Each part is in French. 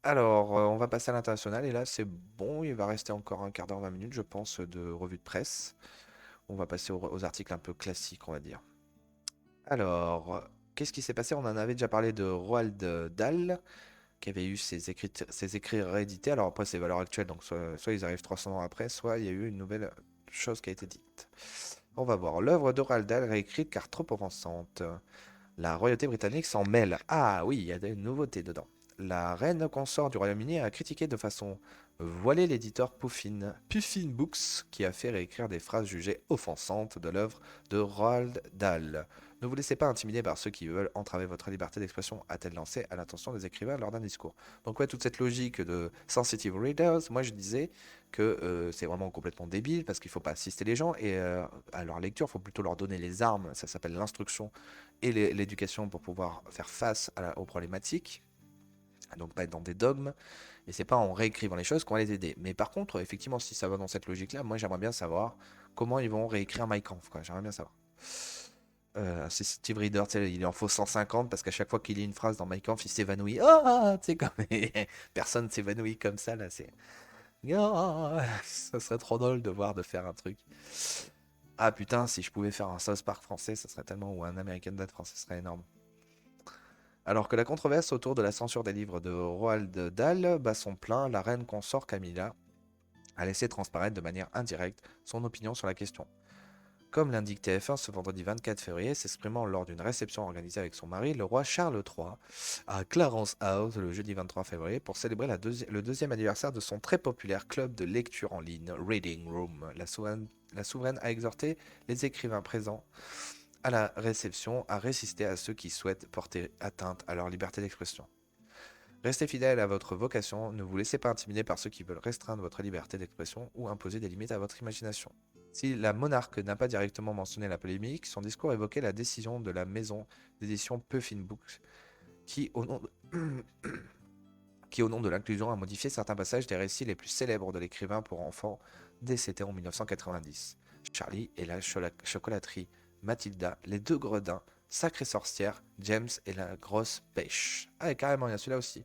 Alors, on va passer à l'international et là, c'est bon, il va rester encore un quart d'heure, 20 minutes, je pense, de revue de presse. On va passer aux articles un peu classiques, on va dire. Alors, qu'est-ce qui s'est passé? On en avait déjà parlé de Roald Dahl, qui avait eu ses écrits réédités. Alors après, c'est valeurs actuelles, donc soit ils arrivent 300 ans après, soit il y a eu une nouvelle chose qui a été dite. On va voir. L'œuvre de Roald Dahl réécrite car trop offensante. La royauté britannique s'en mêle. Ah oui, il y a des nouveautés dedans. La reine consort du Royaume-Uni a critiqué de façon voilée l'éditeur Puffin Books, qui a fait réécrire des phrases jugées offensantes de l'œuvre de Roald Dahl. Ne vous laissez pas intimider par ceux qui veulent entraver votre liberté d'expression, a-t-elle lancé à l'attention des écrivains lors d'un discours. Donc ouais, toute cette logique de sensitive readers, moi je disais que c'est vraiment complètement débile parce qu'il ne faut pas assister les gens et à leur lecture, il faut plutôt leur donner les armes, ça s'appelle l'instruction et l'éducation pour pouvoir faire face aux problématiques, donc pas être dans des dogmes, et c'est pas en réécrivant les choses qu'on va les aider. Mais par contre, effectivement, si ça va dans cette logique-là, moi j'aimerais bien savoir comment ils vont réécrire My Kampf, quoi. J'aimerais bien savoir. C'est Steve Reader, tu sais, il en faut 150 parce qu'à chaque fois qu'il lit une phrase dans My Kampf, il s'évanouit. Ah, tu sais, comme personne s'évanouit comme ça, là, c'est. Ah, ça serait trop drôle de voir de faire un truc. Ah putain, si je pouvais faire un South Park français, ça serait tellement. Ou un American Dad français, ce serait énorme. Alors que la controverse autour de la censure des livres de Roald Dahl bat son plein, la reine consort Camilla a laissé transparaître de manière indirecte son opinion sur la question. Comme l'indique TF1 ce vendredi 24 février, s'exprimant lors d'une réception organisée avec son mari, le roi Charles III, à Clarence House le jeudi 23 février pour célébrer le deuxième anniversaire de son très populaire club de lecture en ligne, Reading Room. La souveraine a exhorté les écrivains présents à la réception à résister à ceux qui souhaitent porter atteinte à leur liberté d'expression. Restez fidèle à votre vocation, ne vous laissez pas intimider par ceux qui veulent restreindre votre liberté d'expression ou imposer des limites à votre imagination. Si la monarque n'a pas directement mentionné la polémique, son discours évoquait la décision de la maison d'édition Puffin Books qui, au nom de, qui, au nom de l'inclusion, a modifié certains passages des récits les plus célèbres de l'écrivain pour enfants décédé en 1990. Charlie et la chocolaterie, Mathilda, les deux gredins, Sacrée sorcière, James et la grosse pêche. Ah, et carrément, il y a celui-là aussi.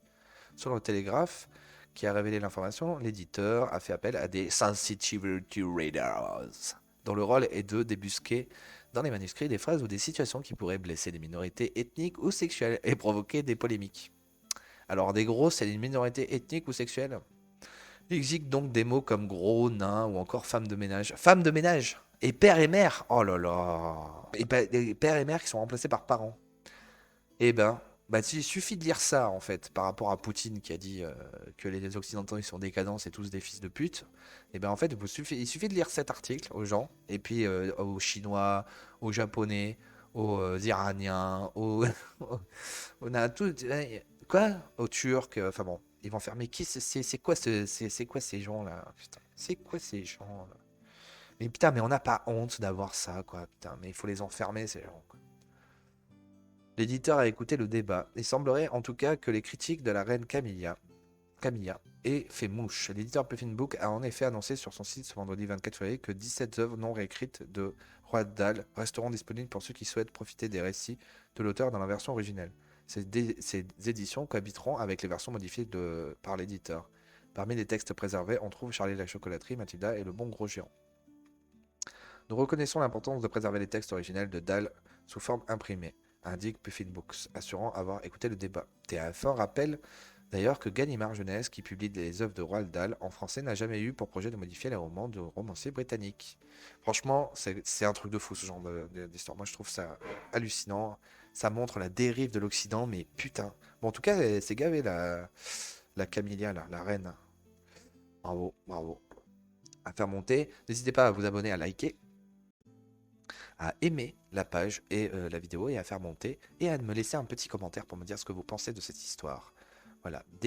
Selon le Télégraphe, qui a révélé l'information, l'éditeur a fait appel à des sensitivity readers, dont le rôle est de débusquer dans les manuscrits des phrases ou des situations qui pourraient blesser des minorités ethniques ou sexuelles et provoquer des polémiques. Alors, des gros, c'est une minorité ethnique ou sexuelle. Il existe donc des mots comme gros, nain ou encore femme de ménage. Femme de ménage et père et mère. Oh là là. Et père et mère qui sont remplacés par parents. Eh ben, bah, il suffit de lire ça, en fait, par rapport à Poutine qui a dit que les Occidentaux ils sont décadents, c'est tous des fils de pute. Eh ben, en fait, il suffit de lire cet article aux gens, et puis aux Chinois, aux Japonais, aux Iraniens, on a tout. Quoi? Aux Turcs, enfin bon, ils vont faire, mais qui c'est quoi c'est quoi ces gens-là? Putain, c'est quoi ces gens là. Mais putain, mais on n'a pas honte d'avoir ça, quoi. Putain, mais il faut les enfermer, ces gens, quoi. L'éditeur a écouté le débat. Il semblerait en tout cas que les critiques de la reine Camilla aient fait mouche. L'éditeur Puffin Book a en effet annoncé sur son site ce vendredi 24 février que 17 œuvres non réécrites de Roald Dahl resteront disponibles pour ceux qui souhaitent profiter des récits de l'auteur dans la version originelle. Ces éditions cohabiteront avec les versions modifiées par l'éditeur. Parmi les textes préservés, on trouve Charlie et la chocolaterie, Mathilda et le bon gros géant. Nous reconnaissons l'importance de préserver les textes originels de Dahl sous forme imprimée, indique Puffin Books, assurant avoir écouté le débat. TF1 rappelle d'ailleurs que Gallimard Jeunesse, qui publie les œuvres de Roald Dahl en français, n'a jamais eu pour projet de modifier les romans de romanciers britanniques. Franchement, c'est un truc de fou ce genre d'histoire. Moi, je trouve ça hallucinant. Ça montre la dérive de l'Occident, mais putain. Bon, en tout cas, c'est gavé la Camilla, la reine. Bravo, bravo. À faire monter. N'hésitez pas à vous abonner, à liker, à aimer la page et la vidéo et à faire monter et à me laisser un petit commentaire pour me dire ce que vous pensez de cette histoire. Voilà, des